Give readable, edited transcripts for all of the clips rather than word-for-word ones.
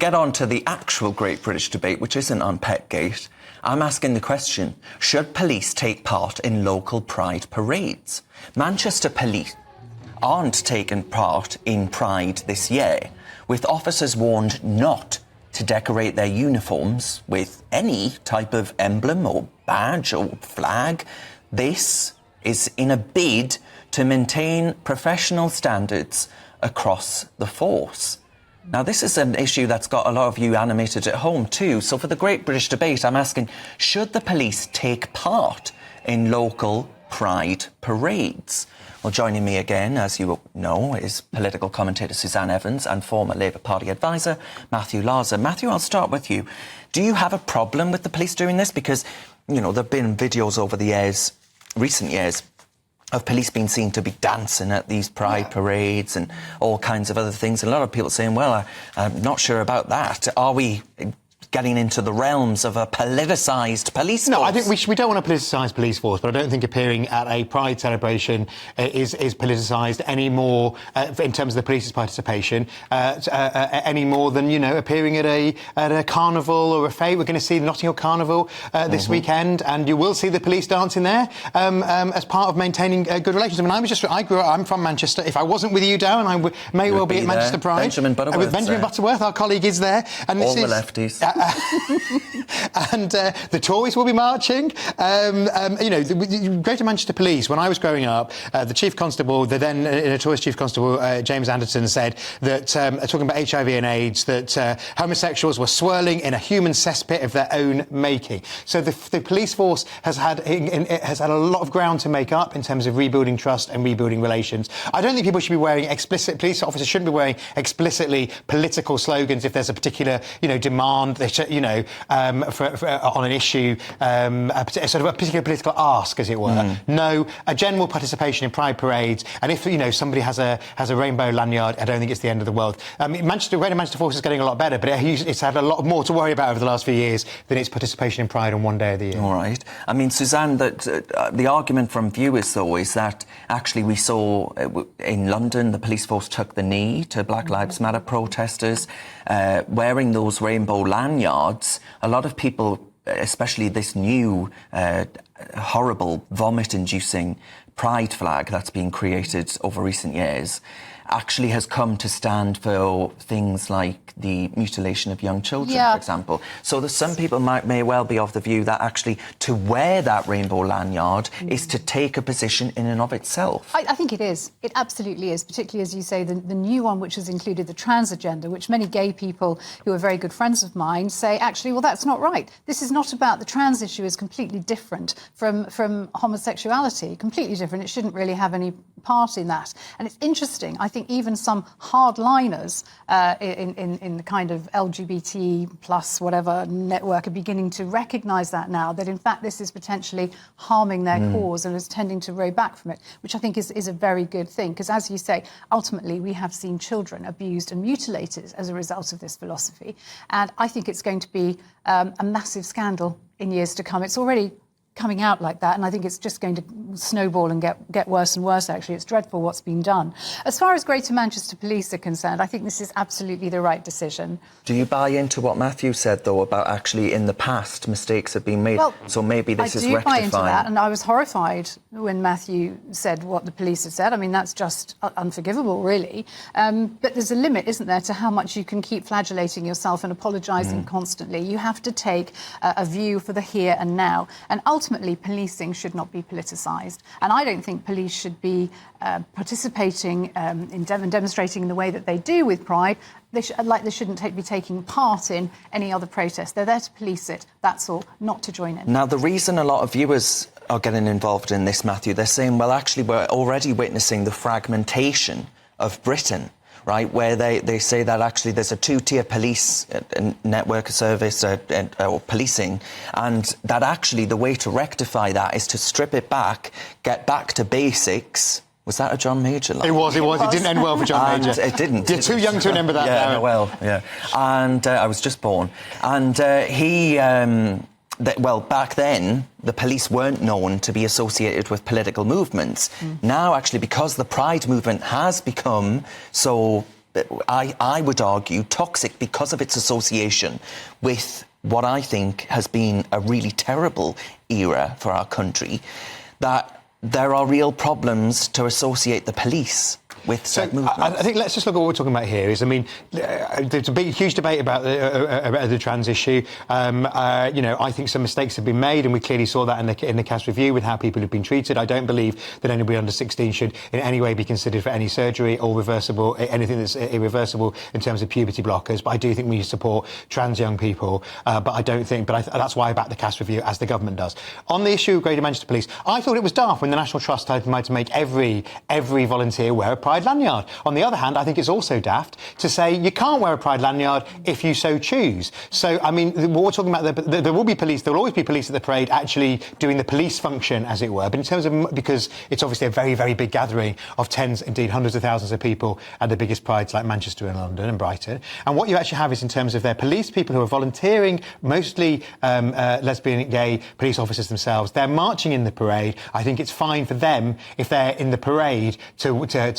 Get on to the actual Great British Debate, which isn't on Petgate. I'm asking the question, should police take part in local pride parades? Manchester police aren't taking part in Pride this year, with officers warned not to decorate their uniforms with any type of emblem or badge or flag. This is in a bid to maintain professional standards across the force. Now, this is an issue that's got a lot of you animated at home too. So for the Great British Debate, I'm asking, should the police take part in local pride parades? Well, joining me again, as you know, is political commentator Suzanne Evans and former Labour Party advisor Matthew Larser. Matthew, I'll start with you. Do you have a problem with the police doing this? Because, you know, there have been videos over the years, recent years, of police being seen to be dancing at these pride parades and all kinds of other things. And a lot of people saying, well, I'm not sure about that. Are we getting into the realms of a politicised police force? No, I think we don't want a politicised police force, but I don't think appearing at a pride celebration is politicised any more in terms of the police's participation, any more than, you know, appearing at a carnival or a fete. We're going to see the Notting Hill Carnival this weekend, and you will see the police dancing there as part of maintaining good relations. I mean, I'm from Manchester. If I wasn't with you, Darren, I may well be at Manchester Pride. Benjamin Butterworth. With Benjamin Butterworth, our colleague, is there. And all the lefties. And the Tories will be marching. You know, the Greater Manchester Police, when I was growing up, the Chief Constable, the then notorious Chief Constable James Anderton, said that, talking about HIV and AIDS, that homosexuals were swirling in a human cesspit of their own making. So the police force has had a lot of ground to make up in terms of rebuilding trust and rebuilding relations. I don't think people should be wearing police officers shouldn't be wearing explicitly political slogans if there's a particular, you know, demand, you know, on an issue, sort of a particular political ask, as it were. No, a general participation in pride parades, and if, you know, somebody has a rainbow lanyard, I don't think it's the end of the world. Greater Manchester Force is getting a lot better, but it's had a lot more to worry about over the last few years than its participation in Pride on one day of the year. All right. I mean, Suzanne, that the argument from viewers, though, is that actually we saw in London the police force took the knee to Black Lives Matter protesters, wearing those rainbow lanyards. A lot of people, especially this new horrible vomit-inducing pride flag that's been created over recent years, actually has come to stand for things like the mutilation of young children, for example. So there's some people may well be of the view that actually to wear that rainbow lanyard is to take a position in and of itself. I think it is. It absolutely is, particularly, as you say, the new one, which has included the trans agenda, which many gay people who are very good friends of mine say, actually, well, that's not right. This is not about, the trans issue is completely different from homosexuality, completely different. It shouldn't really have any part in that. And it's interesting, I think even some hardliners in the kind of LGBT plus whatever network are beginning to recognise that now, that in fact this is potentially harming their cause and is tending to row back from it, which I think is a very good thing. Because as you say, ultimately we have seen children abused and mutilated as a result of this philosophy. And I think it's going to be a massive scandal in years to come. It's already coming out like that, and I think it's just going to snowball and get worse and worse, actually. It's dreadful what's been done. As far as Greater Manchester Police are concerned, I think this is absolutely the right decision. Do you buy into what Matthew said, though, about actually in the past mistakes have been made, so maybe this is rectifying? I do buy into that, and I was horrified when Matthew said what the police have said. I mean, that's just unforgivable, really. But there's a limit, isn't there, to how much you can keep flagellating yourself and apologising constantly. You have to take a view for the here and now, and ultimately policing should not be politicised. And I don't think police should be participating in demonstrating in the way that they do with Pride. They shouldn't be taking part in any other protest. They're there to police it, that's all, not to join in. Now, the reason a lot of viewers are getting involved in this, Matthew, they're saying, well, actually, we're already witnessing the fragmentation of Britain, right, where they say that actually there's a two-tier police network of service or policing, and that actually the way to rectify that is to strip it back, get back to basics. Was that a John Major line? It was. It didn't end well for John Major. It didn't. You're too young to remember that, yeah, Darren. Well, yeah. And I was just born. And he... well, back then, the police weren't known to be associated with political movements. Now, actually, because the Pride movement has become so I would argue, toxic because of its association with what I think has been a really terrible era for our country, that there are real problems to associate the police with said movements. I think let's just look at what we're talking about here. Is, I mean, there's a huge debate about the trans issue. I think some mistakes have been made, and we clearly saw that in the CAS review with how people have been treated. I don't believe that anybody under 16 should in any way be considered for any surgery or reversible, anything that's irreversible in terms of puberty blockers. But I do think we need to support trans young people. But I don't think. But that's why I back the CAS review, as the government does. On the issue of Greater Manchester Police, I thought it was daft when the National Trust tried to make every volunteer wear a pride lanyard. On the other hand, I think it's also daft to say you can't wear a pride lanyard if you so choose. So, I mean, what we're talking about, there will always be police at the parade actually doing the police function, as it were. But in terms of, because it's obviously a very, very big gathering of tens, indeed hundreds of thousands of people at the biggest prides like Manchester and London and Brighton. And what you actually have is, in terms of their police, people who are volunteering, mostly lesbian and gay police officers themselves, they're marching in the parade. I think it's fine for them if they're in the parade to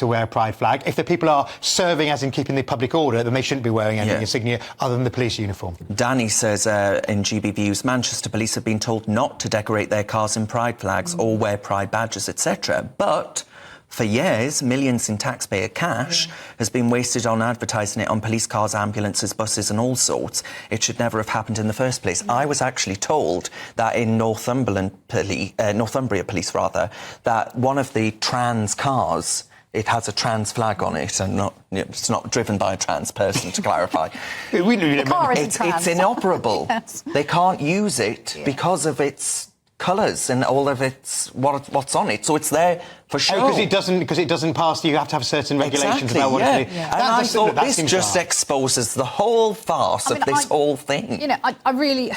wear a pride flag. If the people are serving, as in keeping the public order, then they shouldn't be wearing any insignia other than the police uniform. Danny says in GB Views, Manchester police have been told not to decorate their cars in pride flags or wear pride badges, etc. But for years, millions in taxpayer cash has been wasted on advertising it on police cars, ambulances, buses and all sorts. It should never have happened in the first place. I was actually told that in Northumbria Police, that one of the trans cars, it has a trans flag on it, and it's not driven by a trans person, to clarify. It's inoperable. Yes. They can't use it because of its colours and all of its what's on it. So it's there for show. Because it doesn't pass. You have to have certain regulations about what it is. And I thought this just exposes the whole farce of this whole thing. I really,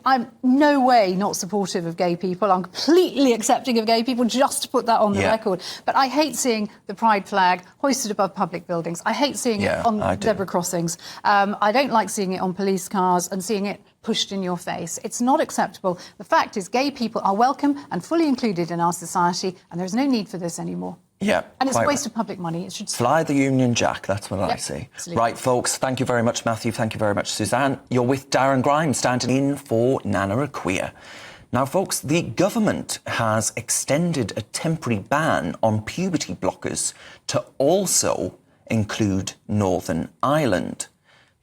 I'm no way not supportive of gay people. I'm completely accepting of gay people, just to put that on the record. But I hate seeing the pride flag hoisted above public buildings. I hate seeing it on zebra crossings. I don't like seeing it on police cars and seeing it pushed in your face. It's not acceptable. The fact is, gay people are welcome and fully included in our society, and there's no need for this anymore. Yeah. And it's a waste of public money. It should fly the Union Jack, that's what I say. Absolutely. Right, folks, thank you very much, Matthew. Thank you very much, Suzanne. You're with Darren Grimes, standing in for Nana Aquia. Now, folks, the government has extended a temporary ban on puberty blockers to also include Northern Ireland.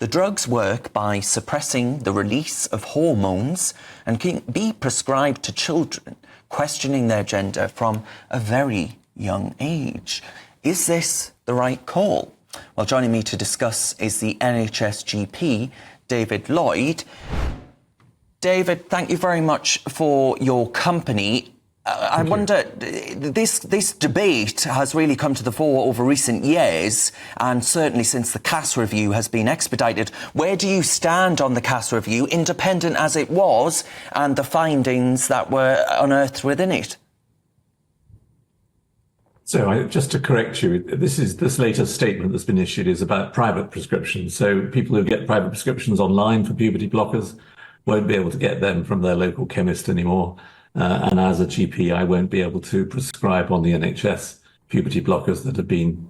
The drugs work by suppressing the release of hormones and can be prescribed to children questioning their gender from a very young age. Is this the right call? Well, joining me to discuss is the NHS GP, David Lloyd. David, thank you very much for your company. I wonder, this debate has really come to the fore over recent years, and certainly since the CAS review has been expedited. Where do you stand on the CAS review, independent as it was, and the findings that were unearthed within it? So just to correct you, this latest statement that's been issued is about private prescriptions. So people who get private prescriptions online for puberty blockers won't be able to get them from their local chemist anymore. And as a GP, I won't be able to prescribe on the NHS puberty blockers that have been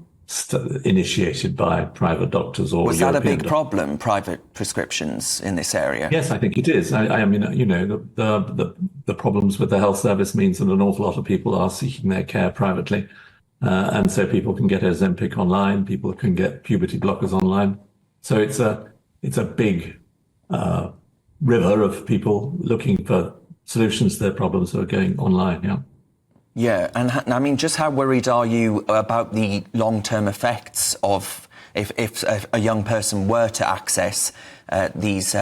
initiated by private doctors or Was that a big problem, private prescriptions in this area? Yes, I think it is. I mean, the problems with the health service means that an awful lot of people are seeking their care privately. And so people can get Ozempic online, people can get puberty blockers online. So it's a big river of people looking for solutions to their problems that are going online, Yeah, and I mean, just how worried are you about the long-term effects of if a young person were to access these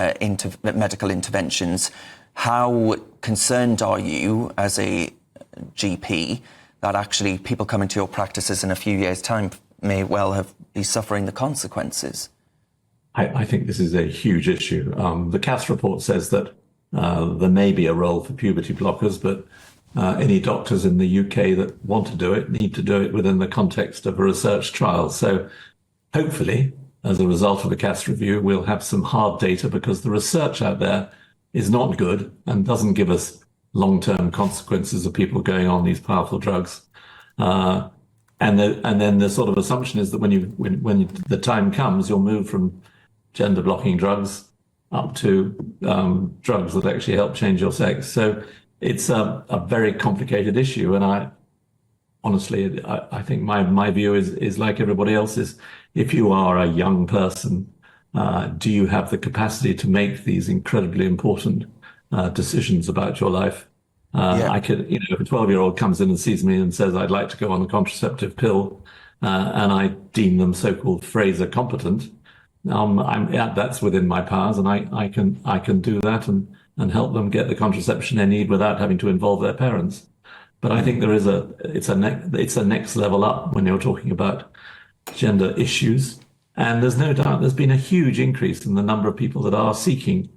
medical interventions? How concerned are you as a GP that actually people come into your practices in a few years' time may well be suffering the consequences? I think this is a huge issue. The CAS report says that there may be a role for puberty blockers, but any doctors in the UK that want to do it need to do it within the context of a research trial. So hopefully, as a result of the CAS review, we'll have some hard data, because the research out there is not good and doesn't give us long-term consequences of people going on these powerful drugs. and then the sort of assumption is that when the time comes, you'll move from gender blocking drugs up to drugs that actually help change your sex. So it's a very complicated issue, and I think my view is like everybody else's. If you are a young person, do you have the capacity to make these incredibly important decisions about your life? I could, if a 12-year-old comes in and sees me and says, I'd like to go on a contraceptive pill, and I deem them so-called Fraser competent, that's within my powers, and I can do that and help them get the contraception they need without having to involve their parents. But I think it's a next level up when you're talking about gender issues. And there's no doubt there's been a huge increase in the number of people that are seeking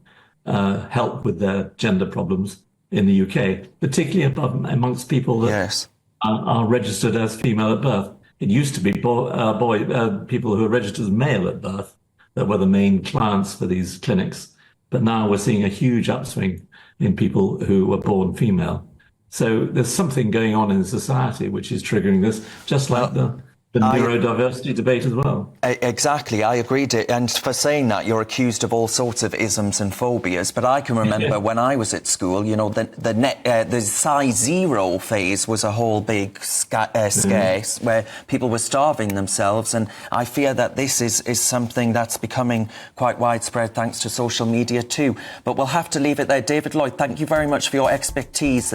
help with their gender problems in the UK, particularly amongst people that are registered as female at birth. It used to be people who are registered as male at birth that were the main clients for these clinics. But now we're seeing a huge upswing in people who were born female. So there's something going on in society which is triggering this, just like the neurodiversity debate as well. Exactly, I agreed. And for saying that, you're accused of all sorts of isms and phobias. But I can remember when I was at school, the size 0 phase was a whole big scare where people were starving themselves. And I fear that this is something that's becoming quite widespread thanks to social media too. But we'll have to leave it there. David Lloyd, thank you very much for your expertise.